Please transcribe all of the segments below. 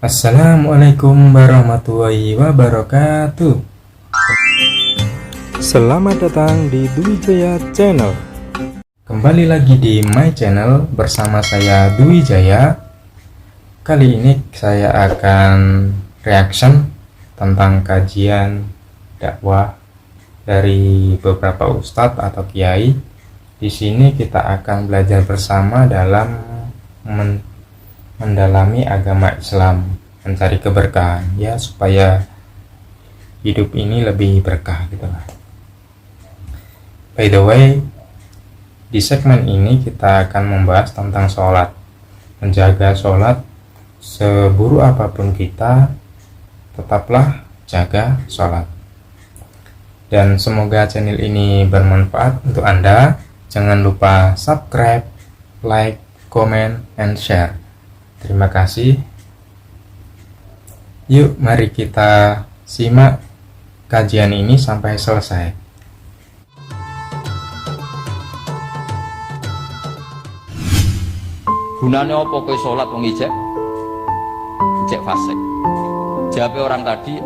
Assalamualaikum warahmatullahi wabarakatuh. Selamat datang di Dwi Jaya Channel. Kembali lagi di my channel bersama saya Dwi Jaya. Kali ini saya akan reaction tentang kajian dakwah dari beberapa ustadz atau kiai. Di sini kita akan belajar bersama dalam mendalami agama Islam, mencari keberkahan ya, supaya hidup ini lebih berkah gitu lah. By the way, di segmen ini kita akan membahas tentang sholat. Menjaga sholat, seburuk apapun kita, tetaplah jaga sholat. Dan semoga channel ini bermanfaat untuk Anda. Jangan lupa subscribe, like, comment, and share. Terima kasih. Yuk, mari kita simak kajian ini sampai selesai. Gunane apa kowe salat wong ijek fasik? Jawab orang tadi,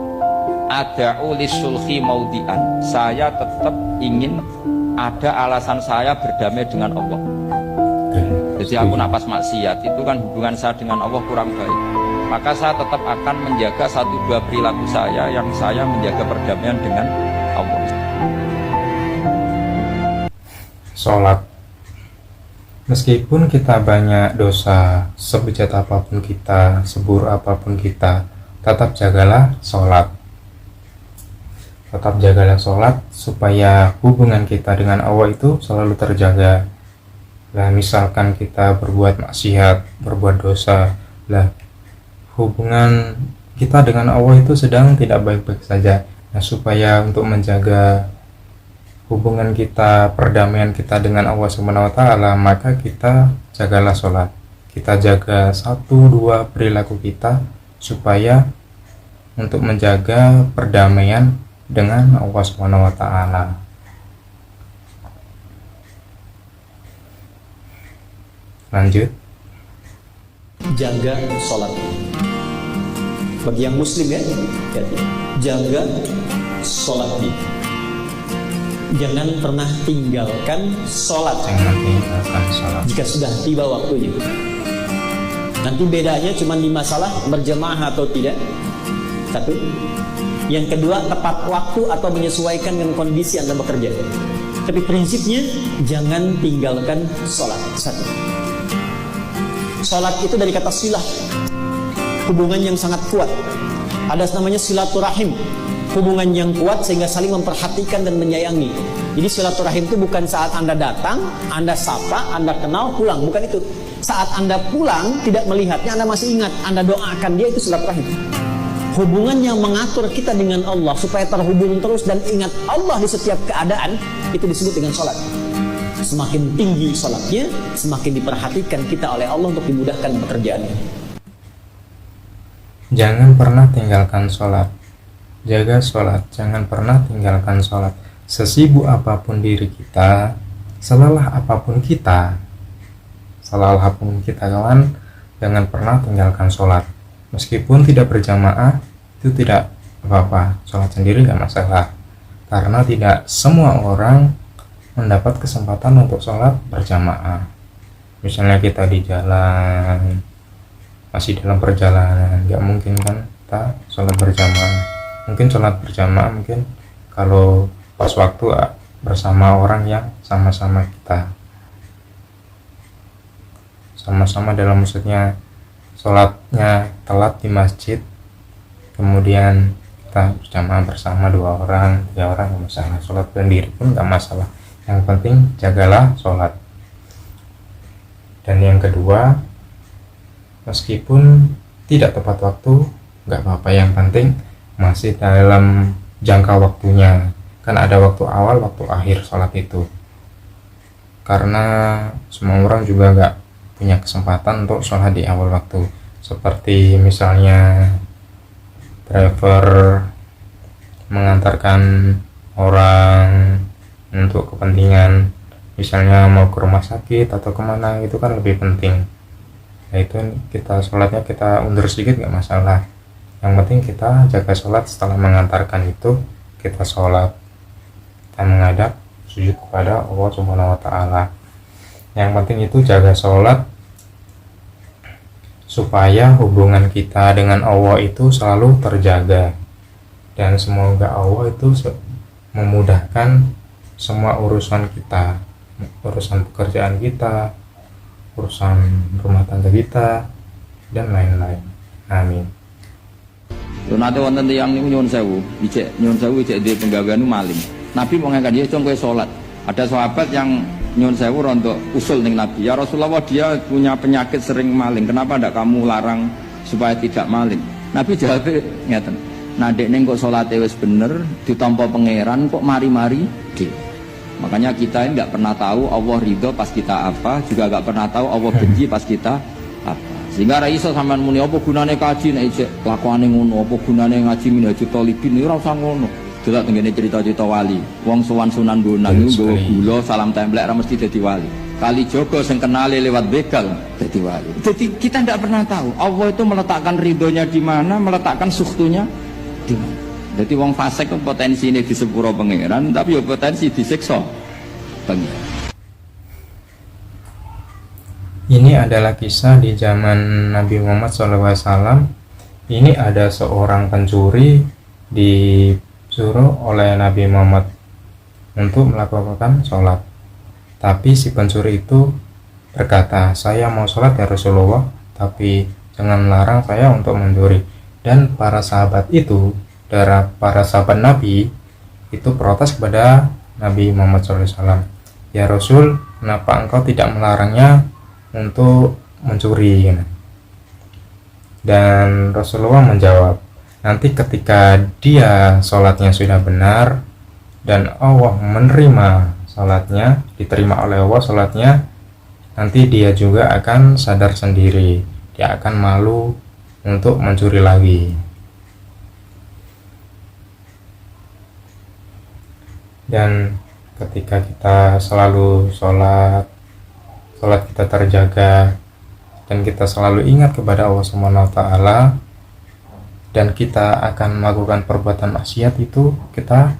ada'u lisulhi maudian. Saya tetap ingin ada alasan saya berdamai dengan Allah. Jadi aku napas maksiat itu kan hubungan saya dengan Allah kurang baik. Maka saya tetap akan menjaga satu dua perilaku saya yang saya menjaga perdamaian dengan Allah. Sholat. Meskipun kita banyak dosa, sebejat apapun kita, seburuk apapun kita, tetap jagalah sholat. Tetap jagalah sholat supaya hubungan kita dengan Allah itu selalu terjaga. Lah misalkan kita berbuat maksiat, berbuat dosa, lah hubungan kita dengan Allah itu sedang tidak baik-baik saja. Nah, supaya untuk menjaga hubungan kita, perdamaian kita dengan Allah SWT, maka kita jagalah sholat. Kita jaga satu dua perilaku kita supaya untuk menjaga perdamaian dengan Allah SWT. Lanjut. Jaga sholat. Bagi yang muslim ya, jaga sholat. Jangan pernah tinggalkan sholat. Jangan tinggalkan sholat jika sudah tiba waktunya. Nanti bedanya cuma di masalah berjamaah atau tidak. Satu. Yang kedua, tepat waktu atau menyesuaikan dengan kondisi Anda bekerja. Tapi prinsipnya jangan tinggalkan sholat. Satu. Sholat itu dari kata silah, hubungan yang sangat kuat. Ada namanya silaturahim, hubungan yang kuat sehingga saling memperhatikan dan menyayangi. Jadi silaturahim itu bukan saat Anda datang, Anda sapa, Anda kenal, pulang. Bukan itu. Saat Anda pulang, tidak melihatnya, Anda masih ingat, Anda doakan dia, itu silaturahim. Hubungan yang mengatur kita dengan Allah supaya terhubung terus dan ingat Allah di setiap keadaan, itu disebut dengan sholat. Semakin tinggi sholatnya, semakin diperhatikan kita oleh Allah untuk dimudahkan pekerjaannya. Jangan pernah tinggalkan sholat. Jaga sholat, jangan pernah tinggalkan sholat. Sesibuk apapun diri kita, selelah apapun kita kawan, jangan pernah tinggalkan sholat. Meskipun tidak berjamaah, itu tidak apa-apa, sholat sendiri nggak masalah. Karena tidak semua orang mendapat kesempatan untuk sholat berjamaah. Misalnya kita di jalan, masih dalam perjalanan, nggak mungkin kan kita sholat berjamaah. Mungkin sholat berjamaah mungkin kalau pas waktu bersama orang yang sama-sama kita, sama-sama dalam, maksudnya sholatnya telat di masjid, kemudian kita berjamaah bersama 2 orang, 3 orang, nggak masalah. Sholat sendiri pun nggak masalah. Yang penting jagalah sholat. Dan yang kedua, meskipun tidak tepat waktu, nggak apa-apa. Yang penting masih dalam jangka waktunya. Kan ada waktu awal, waktu akhir sholat itu. Karena semua orang juga nggak punya kesempatan untuk sholat di awal waktu. Seperti misalnya driver mengantarkan orang untuk kepentingan, misalnya mau ke rumah sakit atau kemana, itu kan lebih penting. Nah itu kita sholatnya kita undur sedikit nggak masalah, yang penting kita jaga sholat. Setelah mengantarkan itu kita sholat, kita menghadap sujud kepada Allah Subhanahu wa Ta'ala. Yang penting itu jaga sholat supaya hubungan kita dengan Allah itu selalu terjaga, dan semoga Allah itu memudahkan semua urusan kita, urusan pekerjaan kita, urusan rumah tangga kita, dan lain-lain. Amin. Lho nate wonten tiyang niku nyuwun sewu, ijek di penggawean maling. Nabi mau ngangkat dia cung kowe salat. Ada sahabat yang nyuwun sewu rontok usul ning Nabi, ya Rasulullah dia punya penyakit sering maling, kenapa ndak kamu larang supaya tidak maling? Nabi jawabnya ngeten, nah dek neng kok salate wis bener ditampa pangeran kok mari-mari di. Makanya kita ini nggak pernah tahu Allah ridho pas kita apa, juga nggak pernah tahu Allah benci pas kita apa. Sehingga ra iso sampean muni apa gunane kaji nek ijek kelakuane ngono, apa gunane ngaji Minhajul Thalibin ora usah ngono. Delok tengene cerita-cerita wali, wong sowan Sunan Bonang niku nggawa gula salam templek ra mesti dadi wali. Kali Jogo sing kenale lewat begal dadi wali. Jadi kita ndak pernah tahu Allah itu meletakkan ridhonya di mana, meletakkan sukhtunya di mana. Jadi wong fasik potensi ini di sepuro pangeran, tapi ya potensi disiksa pangeran. Ini adalah kisah di zaman Nabi Muhammad SAW. Ini ada seorang pencuri disuruh oleh Nabi Muhammad untuk melakukan sholat. Tapi si pencuri itu berkata, saya mau sholat ya Rasulullah, tapi jangan larang saya untuk mencuri. Dan para sahabat itu, dari para sahabat Nabi itu protes kepada Nabi Muhammad SAW, ya Rasul, kenapa engkau tidak melarangnya untuk mencuri? Dan Rasulullah menjawab, nanti ketika dia sholatnya sudah benar dan Allah menerima sholatnya, diterima oleh Allah sholatnya, nanti dia juga akan sadar sendiri, dia akan malu untuk mencuri lagi. Dan ketika kita selalu sholat kita terjaga, dan kita selalu ingat kepada Allah Subhanahu wa Ta'ala, dan kita akan melakukan perbuatan maksiat itu kita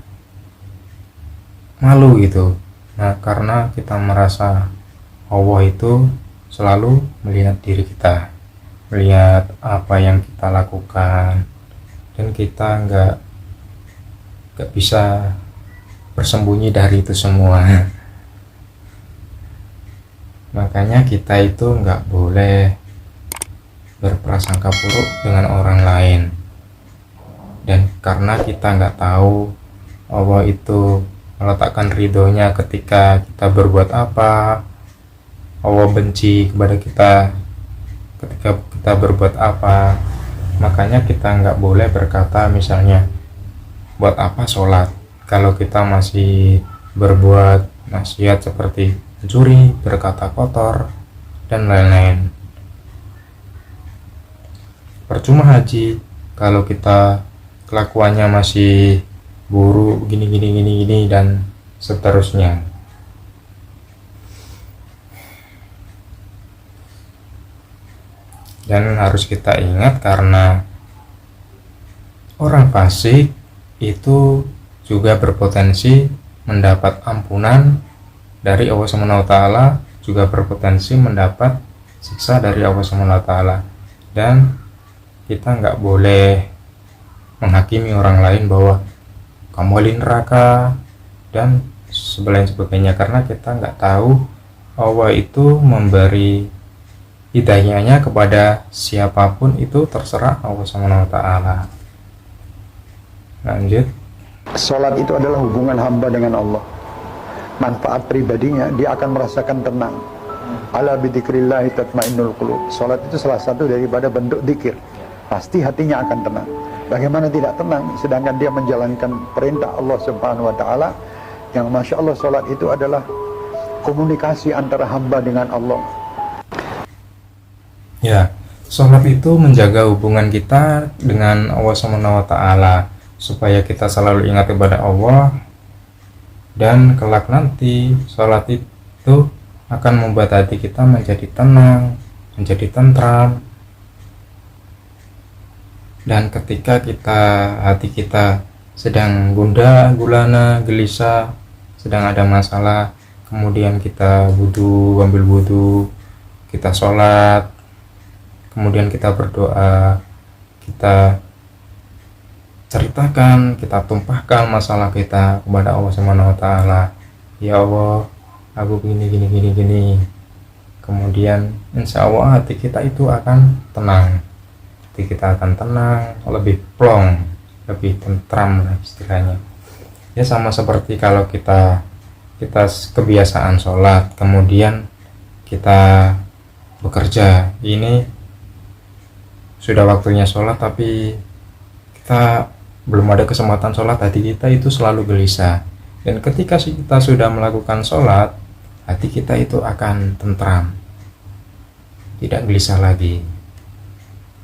malu gitu. Nah karena kita merasa Allah itu selalu melihat diri kita, melihat apa yang kita lakukan, dan kita nggak bisa bersembunyi dari itu semua. Makanya kita itu nggak boleh berprasangka buruk dengan orang lain. Dan karena kita nggak tahu Allah itu meletakkan ridhonya ketika kita berbuat apa, Allah benci kepada kita ketika kita berbuat apa. Makanya kita nggak boleh berkata misalnya, buat apa sholat kalau kita masih berbuat maksiat seperti mencuri, berkata kotor, dan lain-lain. Percuma haji kalau kita kelakuannya masih buruk, gini, dan seterusnya. Dan harus kita ingat karena orang fasik itu juga berpotensi mendapat ampunan dari Allah Subhanahu wa Ta'ala, juga berpotensi mendapat siksa dari Allah Subhanahu wa Ta'ala. Dan kita nggak boleh menghakimi orang lain bahwa kamu ahli neraka dan sebagainya, karena kita nggak tahu Allah itu memberi hidayahnya kepada siapapun, itu terserah Allah Subhanahu wa Ta'ala. Lanjut. Salat itu adalah hubungan hamba dengan Allah. Manfaat pribadinya, dia akan merasakan tenang. Ala bidzikrillah tatmainnul qulub. Salat itu salah satu daripada bentuk zikir. Pasti hatinya akan tenang. Bagaimana tidak tenang sedangkan dia menjalankan perintah Allah Subhanahu wa Ta'ala, yang Masya Allah salat itu adalah komunikasi antara hamba dengan Allah. Ya, salat itu menjaga hubungan kita dengan Allah Subhanahu wa Ta'ala, supaya kita selalu ingat kepada Allah, dan kelak nanti salat itu akan membuat hati kita menjadi tenang, menjadi tentram. Dan ketika hati kita sedang gundah gulana, gelisah, sedang ada masalah, kemudian kita ambil wudu, kita sholat, kemudian kita berdoa, kita ceritakan, kita tumpahkan masalah kita kepada Allah Subhanahu wa taala. Ya Allah, aku gini. Kemudian insya Allah hati kita itu akan tenang. Hati kita akan tenang, lebih plong, lebih tentram lah istilahnya. Ya sama seperti kalau kita kebiasaan sholat, kemudian kita bekerja, ini sudah waktunya sholat tapi kita belum ada kesempatan sholat, hati kita itu selalu gelisah. Dan ketika kita sudah melakukan sholat, hati kita itu akan tentram, tidak gelisah lagi,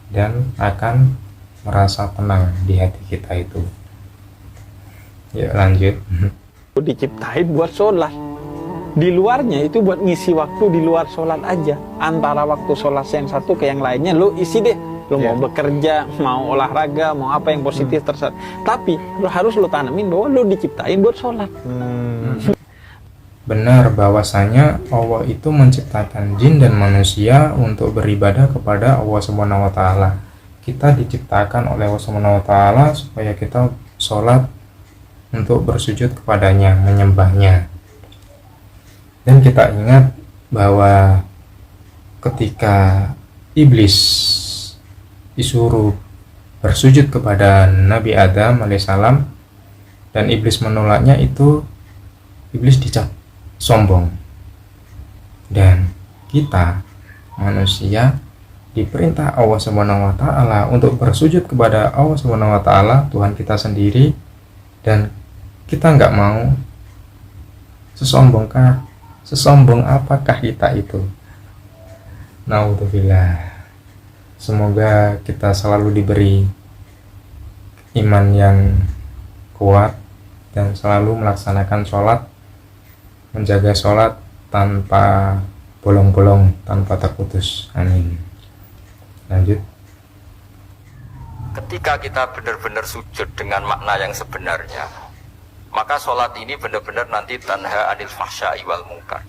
dan akan merasa tenang di hati kita itu. Yuk lanjut. Diciptain buat sholat, di luarnya itu buat ngisi waktu di luar sholat aja. Antara waktu sholat yang satu ke yang lainnya lo isi deh. Lo mau bekerja, mau olahraga, mau apa yang positif terserah. Tapi lo harus lo tanamin bahwa lo diciptain buat sholat. Benar bahwasanya Allah itu menciptakan jin dan manusia untuk beribadah kepada Allah Subhanahu wa taala. Kita diciptakan oleh Allah Subhanahu wa taala supaya kita sholat untuk bersujud kepadanya, menyembahnya. Dan kita ingat bahwa ketika iblis disuruh bersujud kepada Nabi Adam alaihissalam dan iblis menolaknya, itu iblis dicap sombong. Dan kita manusia diperintah Allah Subhanahu wa taala untuk bersujud kepada Allah Subhanahu wa taala, Tuhan kita sendiri, dan kita nggak mau. Sesombong apakah kita itu? Naudzubillah. Semoga kita selalu diberi iman yang kuat dan selalu melaksanakan sholat, menjaga sholat tanpa bolong-bolong, tanpa terputus. Amin. Lanjut. Ketika kita benar-benar sujud dengan makna yang sebenarnya, maka sholat ini benar-benar nanti tanha anil fahsya'i wal munkar.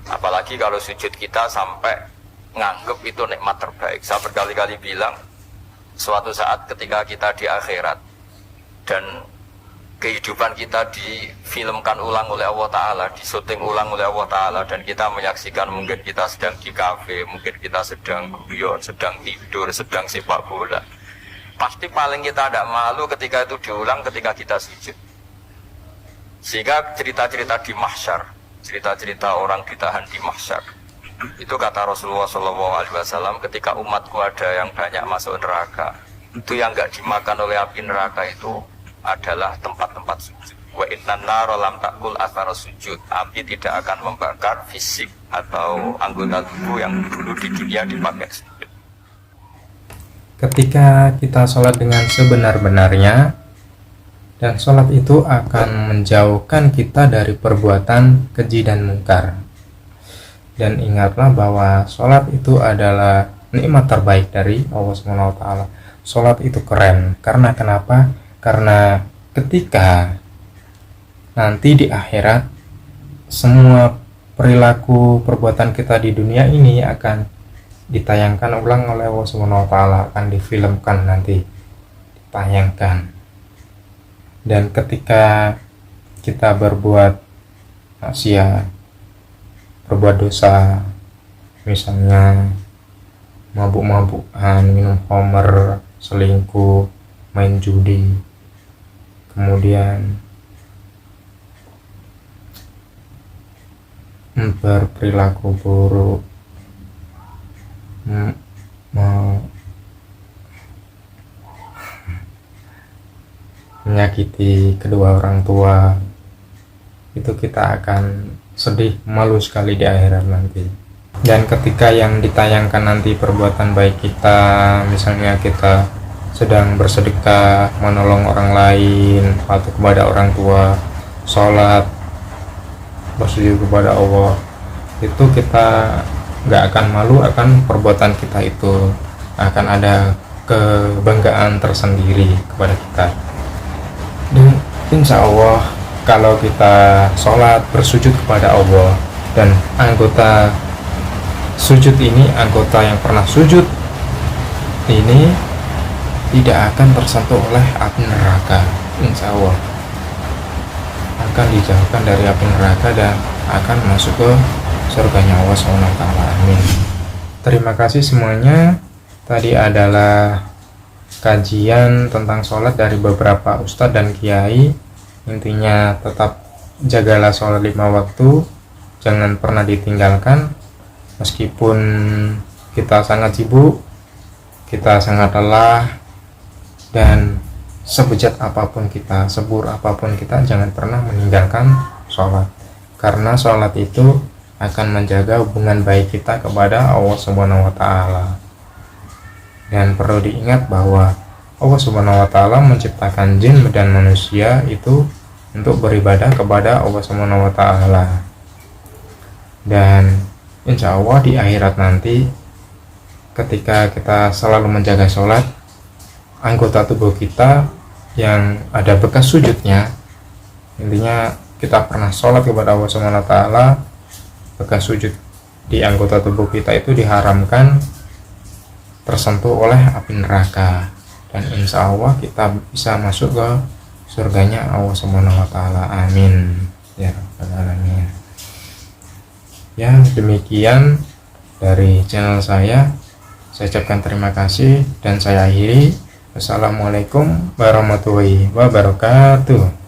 Apalagi kalau sujud kita sampai nganggep itu nikmat terbaik. Saya berkali-kali bilang, suatu saat ketika kita di akhirat dan kehidupan kita difilmkan ulang oleh Allah Ta'ala, disuting ulang oleh Allah Ta'ala, dan kita menyaksikan mungkin kita sedang di kafe, mungkin kita sedang guyon, sedang tidur, sedang sepak bola. Pasti paling kita tidak malu ketika itu diulang ketika kita sujud. Sehingga cerita-cerita di mahsyar, cerita-cerita orang ditahan di mahsyar, itu kata Rasulullah SAW, ketika umatku ada yang banyak masuk neraka, itu yang nggak dimakan oleh api neraka itu adalah tempat-tempat sujud. Wa innan nara lam takul athara sujud. Api tidak akan membakar fisik atau anggota tubuh yang dulu di dunia dipakai sujud. Ketika kita sholat dengan sebenar-benarnya, dan sholat itu akan menjauhkan kita dari perbuatan keji dan mungkar. Dan ingatlah bahwa sholat itu adalah nikmat terbaik dari Allah SWT. Sholat itu keren, karena kenapa? Karena ketika nanti di akhirat, semua perilaku perbuatan kita di dunia ini akan ditayangkan ulang oleh Allah SWT, akan difilmkan nanti, ditayangkan. Dan ketika kita berbuat maksiat, berbuat dosa, misalnya mabuk-mabukan, minum khamr, selingkuh, main judi, kemudian berperilaku buruk, menyakiti kedua orang tua, itu kita akan sedih, malu sekali di akhirat nanti. Dan ketika yang ditayangkan nanti perbuatan baik kita, misalnya kita sedang bersedekah, menolong orang lain, patuh kepada orang tua, sholat, bersujud kepada Allah, itu kita nggak akan malu akan perbuatan kita itu, akan ada kebanggaan tersendiri kepada kita. Dan insya Allah kalau kita sholat bersujud kepada Allah, dan anggota sujud ini, anggota yang pernah sujud ini tidak akan tersentuh oleh api neraka, insya Allah akan dijauhkan dari api neraka dan akan masuk ke surganya Allah SWT. Amin. Terima kasih semuanya. Tadi adalah kajian tentang sholat dari beberapa ustadz dan kiai. Intinya tetap jagalah sholat 5 waktu, jangan pernah ditinggalkan. Meskipun kita sangat sibuk, kita sangat lelah, dan sebejat apapun kita, sebur apapun kita, jangan pernah meninggalkan sholat. Karena sholat itu akan menjaga hubungan baik kita kepada Allah Subhanahu wa Ta'ala. Dan perlu diingat bahwa Allah Subhanahu wa Ta'ala menciptakan jin dan manusia itu untuk beribadah kepada Allah Subhanahu wa Ta'ala. Dan insya Allah di akhirat nanti, ketika kita selalu menjaga sholat, anggota tubuh kita yang ada bekas sujudnya, intinya kita pernah sholat kepada Allah Subhanahu wa Ta'ala, bekas sujud di anggota tubuh kita itu diharamkan tersentuh oleh api neraka, dan insya Allah kita bisa masuk ke surganya Allah Subhanahu wa Ta'ala. Amin ya rabbal alamin. Ya, demikian dari channel saya ucapkan terima kasih dan saya akhiri. Wassalamualaikum warahmatullahi wabarakatuh.